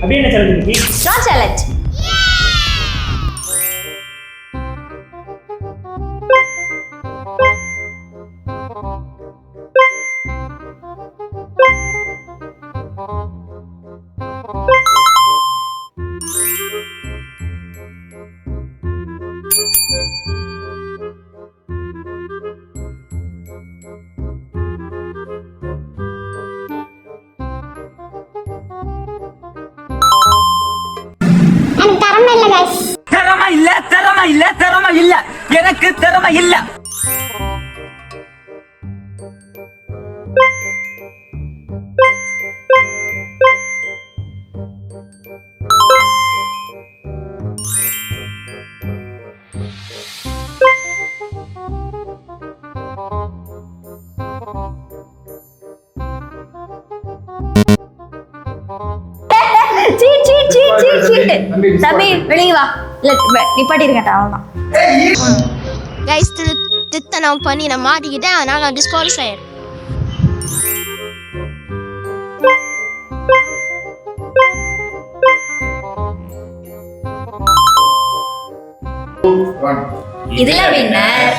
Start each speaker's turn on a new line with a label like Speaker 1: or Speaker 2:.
Speaker 1: அப்படி என்ன சேலஞ்ச் இன்னைக்கு?
Speaker 2: Straw challenge.
Speaker 3: திறமை இல்ல எனக்கு திறமை இல்ல.
Speaker 2: தம்பி வெளியே வா. இல்ல நிப்பாட்டி இருக்கட்டா அவ்வளவுதான்.
Speaker 4: கைஸ் தித்தனம் பண்ணி நான் மாட்டிக்கிட்டேன், அதனால நான் டிஸ்குவாலிஃபை ஆயிடுறேன்.
Speaker 2: இதுல வின்னர்